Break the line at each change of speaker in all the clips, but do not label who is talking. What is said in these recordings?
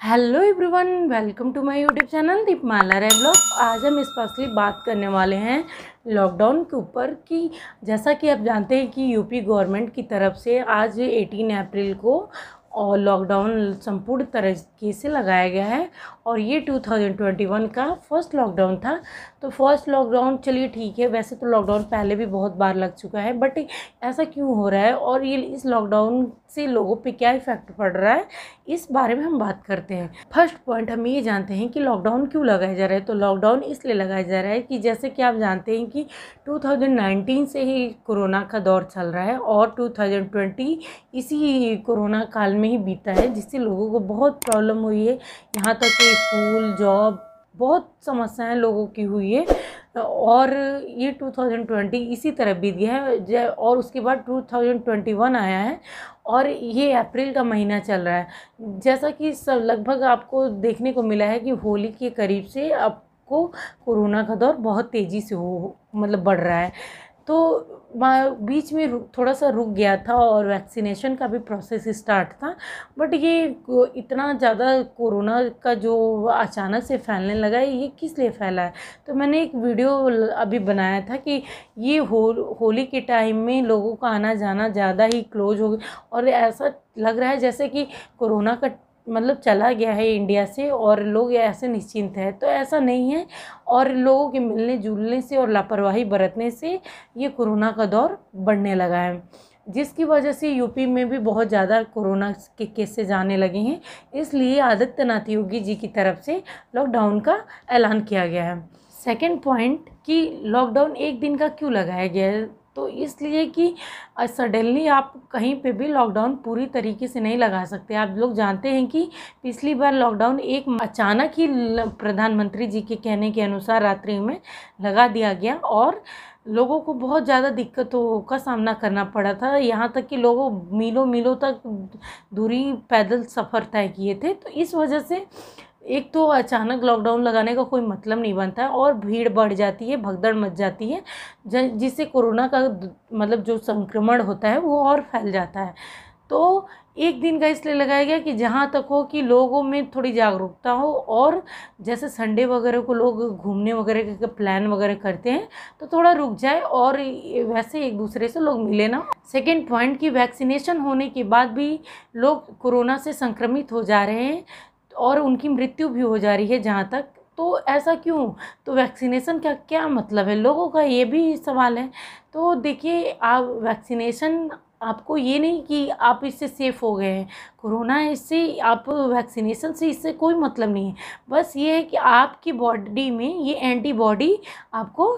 Hello everyone, welcome to my YouTube channel Deepmala Rai blog. आज हम specially बात करने वाले हैं लॉकडाउन के ऊपर कि जैसा कि आप जानते हैं कि यूपी गवर्नमेंट की तरफ से आज 18 अप्रैल को और लॉकडाउन संपूर्ण तरीके से लगाया गया है और ये 2021 का फर्स्ट लॉकडाउन था। तो फर्स्ट लॉकडाउन चलिए ठीक है, वैसे तो लॉकडाउन पहले भी बहुत बार लग चुका है, बट ऐसा क्यों हो रहा है और ये इस लॉकडाउन से लोगों पे क्या इफ़ेक्ट पड़ रहा है, इस बारे में हम बात करते हैं। फर्स्ट पॉइंट हम ये जानते हैं कि लॉकडाउन क्यों लगाया जा रहा है। तो लॉकडाउन इसलिए लगाया जा रहा है कि जैसे कि आप जानते हैं कि 2019 से ही कोरोना का दौर चल रहा है और 2020 इसी कोरोना काल में ही बीता है, जिससे लोगों को बहुत प्रॉब्लम हुई है। यहाँ तक कि स्कूल, जॉब, बहुत समस्याएं लोगों की हुई है और ये 2020 इसी तरह बीत गया है और उसके बाद 2021 आया है और ये अप्रैल का महीना चल रहा है। जैसा कि सब लगभग आपको देखने को मिला है कि होली के करीब से आपको कोरोना का दौर बहुत तेज़ी से बढ़ रहा है। तो बीच में थोड़ा सा रुक गया था और वैक्सीनेशन का भी प्रोसेस स्टार्ट था, बट ये इतना ज़्यादा कोरोना का जो अचानक से फैलने लगा है, ये किस लिए फैला है। तो मैंने एक वीडियो अभी बनाया था कि ये होली के टाइम में लोगों का आना जाना ज़्यादा ही क्लोज हो गया और ऐसा लग रहा है जैसे कि कोरोना का चला गया है इंडिया से और लोग ऐसे निश्चिंत हैं। तो ऐसा नहीं है और लोगों के मिलने जुलने से और लापरवाही बरतने से ये कोरोना का दौर बढ़ने लगा है, जिसकी वजह से यूपी में भी बहुत ज़्यादा कोरोना के केसेस आने लगे हैं। इसलिए आदित्यनाथ योगी जी की तरफ से लॉकडाउन का ऐलान किया गया है। सेकेंड पॉइंट कि लॉकडाउन एक दिन का क्यों लगाया गया है। तो इसलिए कि सडनली आप कहीं पे भी लॉकडाउन पूरी तरीके से नहीं लगा सकते। आप लोग जानते हैं कि पिछली बार लॉकडाउन एक अचानक ही प्रधानमंत्री जी के कहने के अनुसार रात्रि में लगा दिया गया और लोगों को बहुत ज़्यादा दिक्कतों का सामना करना पड़ा था। यहाँ तक कि लोगों मीलों मीलों तक दूरी पैदल सफ़र तय किए थे। तो इस वजह से एक तो अचानक लॉकडाउन लगाने का कोई मतलब नहीं बनता है और भीड़ बढ़ जाती है, भगदड़ मच जाती है, जिससे कोरोना का जो संक्रमण होता है वो और फैल जाता है। तो एक दिन का इसलिए लगाया गया कि जहाँ तक हो कि लोगों में थोड़ी जागरूकता हो और जैसे संडे वगैरह को लोग घूमने वगैरह का प्लान वगैरह करते हैं तो थोड़ा रुक जाए और वैसे एक दूसरे से लोग मिले ना। सेकेंड पॉइंट कि वैक्सीनेशन होने के बाद भी लोग कोरोना से संक्रमित हो जा रहे हैं और उनकी मृत्यु भी हो जा रही है जहाँ तक। तो ऐसा क्यों, तो वैक्सीनेशन का क्या मतलब है, लोगों का ये भी सवाल है। तो देखिए, आप वैक्सीनेशन आपको ये नहीं कि आप इससे सेफ़ हो गए हैं कोरोना, इससे आप वैक्सीनेशन से इससे कोई मतलब नहीं है। बस ये है कि आपकी बॉडी में ये एंटीबॉडी आपको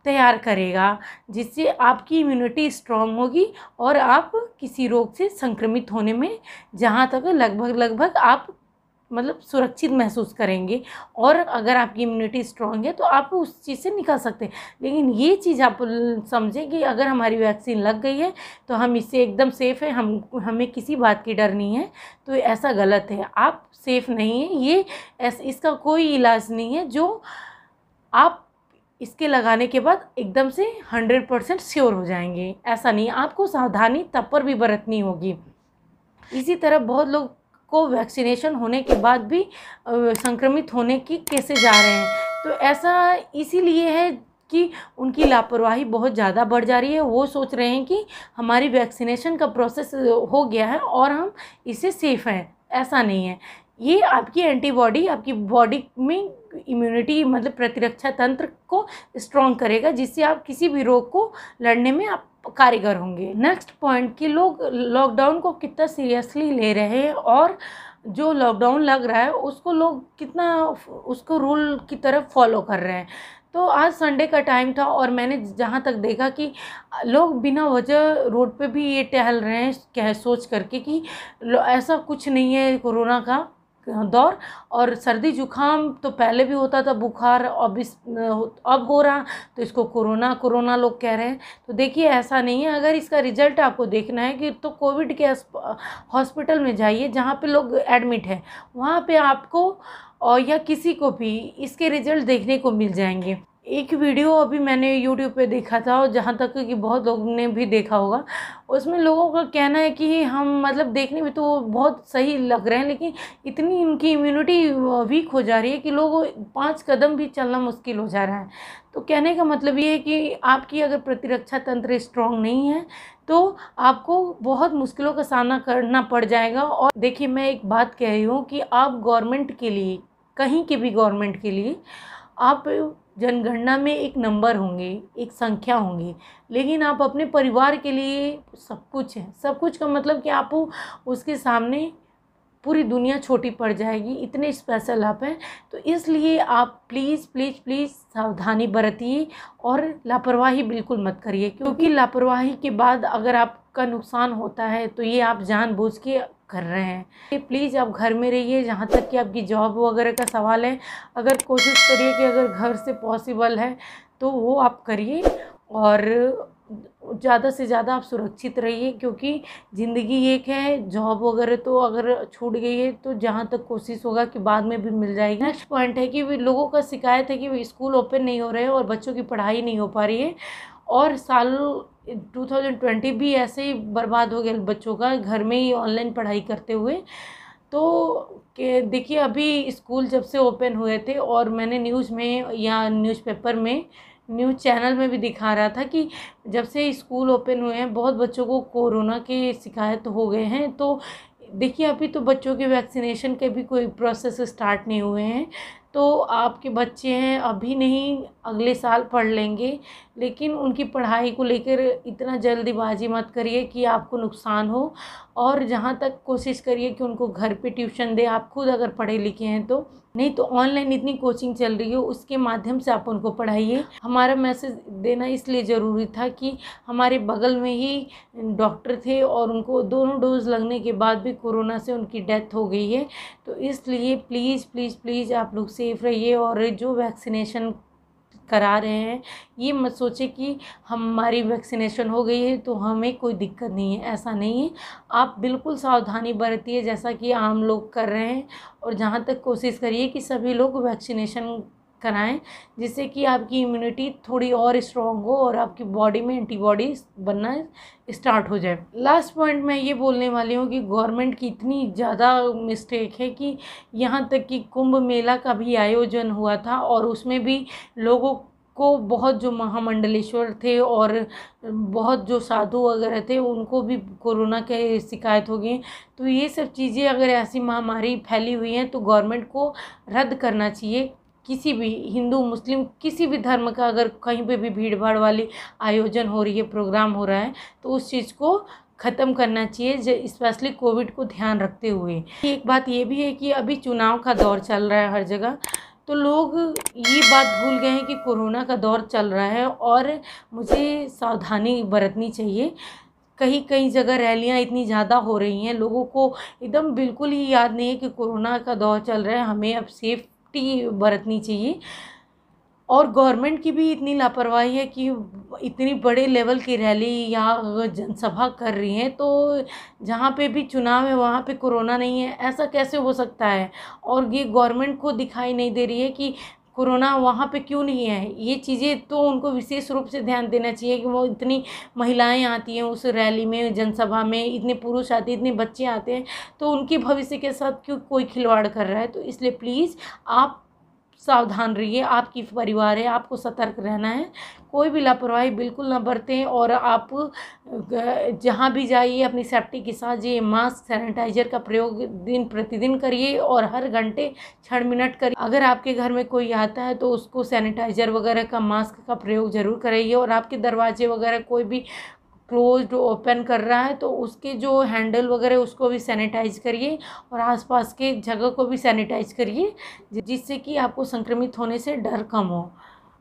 तैयार करेगा, जिससे आपकी इम्यूनिटी स्ट्रांग होगी और आप किसी रोग से संक्रमित होने में जहाँ तक लगभग आप सुरक्षित महसूस करेंगे और अगर आपकी इम्यूनिटी स्ट्रांग है तो आप उस चीज़ से निकल सकते हैं। लेकिन ये चीज़ आप समझें कि अगर हमारी वैक्सीन लग गई है तो हम इससे एकदम सेफ़ है, हमें किसी बात की डर नहीं है, तो ऐसा गलत है। आप सेफ़ नहीं है, ये इसका कोई इलाज नहीं है जो आप इसके लगाने के बाद एकदम से 100% श्योर हो जाएंगे। ऐसा नहीं, आपको सावधानी तब पर भी बरतनी होगी। इसी तरह बहुत लोग को वैक्सीनेशन होने के बाद भी संक्रमित होने की केसेस जा रहे हैं। तो ऐसा इसीलिए है कि उनकी लापरवाही बहुत ज़्यादा बढ़ जा रही है। वो सोच रहे हैं कि हमारी वैक्सीनेशन का प्रोसेस हो गया है और हम इससे सेफ़ हैं। ऐसा नहीं है, ये आपकी एंटीबॉडी आपकी बॉडी में इम्यूनिटी प्रतिरक्षा तंत्र को स्ट्रॉन्ग करेगा, जिससे आप किसी भी रोग को लड़ने में आप कारगर होंगे। नेक्स्ट पॉइंट कि लोग लॉकडाउन को कितना सीरियसली ले रहे हैं और जो लॉकडाउन लग रहा है उसको लोग कितना उसको रूल की तरफ फॉलो कर रहे हैं। तो आज संडे का टाइम था और मैंने जहाँ तक देखा कि लोग बिना वजह रोड पे भी ये टहल रहे हैं क्या सोच करके कि ऐसा कुछ नहीं है कोरोना का दौर, और सर्दी जुकाम तो पहले भी होता था, बुखार अब हो रहा, तो इसको कोरोना लोग कह रहे हैं। तो देखिए, ऐसा नहीं है। अगर इसका रिजल्ट आपको देखना है कि तो कोविड के हॉस्पिटल में जाइए जहाँ पे लोग एडमिट हैं, वहाँ पे आपको और या किसी को भी इसके रिजल्ट देखने को मिल जाएंगे। एक वीडियो अभी मैंने यूट्यूब पे देखा था, और जहाँ तक कि बहुत लोगों ने भी देखा होगा, उसमें लोगों का कहना है कि हम मतलब देखने में तो बहुत सही लग रहे हैं, लेकिन इतनी इनकी इम्यूनिटी वीक हो जा रही है कि लोग 5 कदम भी चलना मुश्किल हो जा रहा है। तो कहने का मतलब ये है कि आपकी अगर प्रतिरक्षा तंत्र स्ट्रांग नहीं है तो आपको बहुत मुश्किलों का सामना करना पड़ जाएगा। और देखिए, मैं एक बात कह रही हूँ कि आप गवर्नमेंट के लिए, कहीं के भी गवर्नमेंट के लिए, आप जनगणना में एक नंबर होंगे, एक संख्या होंगी, लेकिन आप अपने परिवार के लिए सब कुछ हैं। सब कुछ का मतलब कि आप उसके सामने पूरी दुनिया छोटी पड़ जाएगी, इतने स्पेशल आप हैं। तो इसलिए आप प्लीज़ प्लीज़ प्लीज़ सावधानी बरतिए और लापरवाही बिल्कुल मत करिए, क्योंकि लापरवाही के बाद अगर आपका नुकसान होता है तो ये आप जानबूझ के कर रहे हैं। प्लीज़ आप घर में रहिए। जहाँ तक कि आपकी जॉब वगैरह का सवाल है, अगर कोशिश करिए कि अगर घर से पॉसिबल है तो वो आप करिए, और ज़्यादा से ज़्यादा आप सुरक्षित रहिए, क्योंकि ज़िंदगी एक है। जॉब वगैरह तो अगर छूट गई है तो जहाँ तक कोशिश होगा कि बाद में भी मिल जाएगी। नेक्स्ट पॉइंट है कि लोगों का शिकायत है कि स्कूल ओपन नहीं हो रहे हैं और बच्चों की पढ़ाई नहीं हो पा रही है, और साल 2020 भी ऐसे ही बर्बाद हो गया बच्चों का, घर में ही ऑनलाइन पढ़ाई करते हुए। तो देखिए, अभी स्कूल जब से ओपन हुए थे, और मैंने न्यूज़ में या न्यूज़पेपर में, न्यूज़ चैनल में भी दिखा रहा था कि जब से स्कूल ओपन हुए हैं बहुत बच्चों को कोरोना के शिकायत हो गए हैं। तो देखिए, अभी तो बच्चों के वैक्सीनेशन के भी कोई प्रोसेस स्टार्ट नहीं हुए हैं। तो आपके बच्चे हैं, अभी नहीं अगले साल पढ़ लेंगे, लेकिन उनकी पढ़ाई को लेकर इतना जल्दीबाजी मत करिए कि आपको नुकसान हो। और जहाँ तक कोशिश करिए कि उनको घर पे ट्यूशन दें, आप खुद अगर पढ़े लिखे हैं तो। नहीं तो ऑनलाइन इतनी कोचिंग चल रही है, उसके माध्यम से आप उनको पढ़ाइए। हमारा मैसेज देना इसलिए ज़रूरी था कि हमारे बगल में ही डॉक्टर थे और उनको दोनों डोज लगने के बाद भी कोरोना से उनकी डेथ हो गई है। तो इसलिए प्लीज़ प्लीज़ प्लीज़ आप लोग सेफ रहिए, और जो वैक्सीनेशन करा रहे हैं ये मत सोचे कि हमारी वैक्सीनेशन हो गई है तो हमें कोई दिक्कत नहीं है, ऐसा नहीं है। आप बिल्कुल सावधानी बरतिए जैसा कि आम लोग कर रहे हैं, और जहाँ तक कोशिश करिए कि सभी लोग वैक्सीनेशन कराएं, जिससे कि आपकी इम्यूनिटी थोड़ी और स्ट्रॉन्ग हो और आपकी बॉडी में एंटीबॉडीज बनना स्टार्ट हो जाए। लास्ट पॉइंट मैं ये बोलने वाली हूँ कि गवर्नमेंट की इतनी ज़्यादा मिस्टेक है कि यहाँ तक कि कुंभ मेला का भी आयोजन हुआ था, और उसमें भी लोगों को, बहुत जो महामंडलेश्वर थे और बहुत जो साधु वगैरह थे, उनको भी कोरोना के शिकायत हो गई। तो ये सब चीज़ें, अगर ऐसी महामारी फैली हुई हैं तो गवर्नमेंट को रद्द करना चाहिए। किसी भी हिंदू मुस्लिम किसी भी धर्म का अगर कहीं पे भी भीड़ भाड़ वाली आयोजन हो रही है, प्रोग्राम हो रहा है, तो उस चीज़ को ख़त्म करना चाहिए, स्पेशली कोविड को ध्यान रखते हुए। एक बात ये भी है कि अभी चुनाव का दौर चल रहा है हर जगह, तो लोग ये बात भूल गए हैं कि कोरोना का दौर चल रहा है और मुझे सावधानी बरतनी चाहिए। कहीं कहीं जगह रैलियां इतनी ज़्यादा हो रही हैं, लोगों को एकदम बिल्कुल ही याद नहीं है कि कोरोना का दौर चल रहा है, हमें अब सेफ्टी बरतनी चाहिए। और गवर्नमेंट की भी इतनी लापरवाही है कि इतनी बड़े लेवल की रैली या जनसभा कर रही हैं, तो जहाँ पे भी चुनाव है वहाँ पे कोरोना नहीं है, ऐसा कैसे हो सकता है। और ये गवर्नमेंट को दिखाई नहीं दे रही है कि कोरोना वहाँ पे क्यों नहीं है। ये चीज़ें तो उनको विशेष रूप से ध्यान देना चाहिए कि वो इतनी महिलाएं आती हैं उस रैली में, जनसभा में, इतने पुरुष आते हैं, इतने बच्चे आते हैं, तो उनके भविष्य के साथ क्यों कोई खिलवाड़ कर रहा है। तो इसलिए प्लीज़ आप सावधान रहिए, आपकी परिवार है, आपको सतर्क रहना है, कोई भी लापरवाही बिल्कुल ना बरतें। और आप जहाँ भी जाइए अपनी सेफ्टी के साथ जाइए, मास्क सैनिटाइजर का प्रयोग दिन प्रतिदिन करिए और हर घंटे 6 मिनट करिए। अगर आपके घर में कोई आता है तो उसको सैनिटाइजर वगैरह का, मास्क का प्रयोग ज़रूर कराइए। और आपके दरवाजे वगैरह कोई भी क्लोज्ड ओपन कर रहा है तो उसके जो हैंडल वगैरह उसको भी सैनिटाइज करिए, और आसपास के जगह को भी सैनिटाइज करिए, जिससे कि आपको संक्रमित होने से डर कम हो।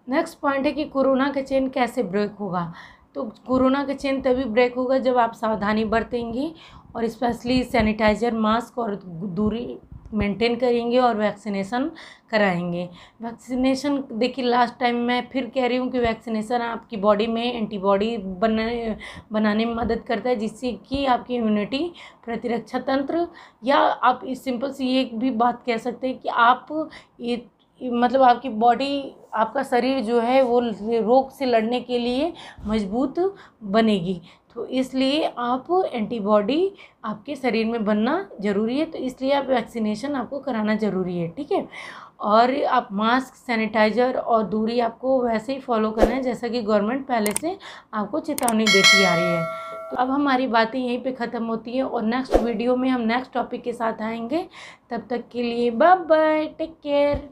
नेक्स्ट पॉइंट है कि कोरोना का चेन कैसे ब्रेक होगा। तो कोरोना का चेन तभी ब्रेक होगा जब आप सावधानी बरतेंगे, और स्पेशली सैनिटाइजर, मास्क और दूरी मेंटेन करेंगे और वैक्सीनेशन कराएंगे। वैक्सीनेशन देखिए, लास्ट टाइम मैं फिर कह रही हूँ कि वैक्सीनेशन आपकी बॉडी में एंटीबॉडी बनाने में मदद करता है, जिससे कि आपकी इम्यूनिटी, प्रतिरक्षा तंत्र, या आप इस सिंपल सी एक भी बात कह सकते हैं कि आप ये मतलब आपकी बॉडी, आपका शरीर जो है वो रोग से लड़ने के लिए मजबूत बनेगी। तो इसलिए आप एंटीबॉडी आपके शरीर में बनना ज़रूरी है, तो इसलिए आप वैक्सीनेशन आपको कराना ज़रूरी है, ठीक है। और आप मास्क, सैनिटाइज़र और दूरी आपको वैसे ही फॉलो करना है जैसा कि गवर्नमेंट पहले से आपको चेतावनी देती आ रही है। तो अब हमारी बातें यहीं पे ख़त्म होती है और नेक्स्ट वीडियो में हम नेक्स्ट टॉपिक के साथ आएंगे। तब तक के लिए बाय बाय, टेक केयर।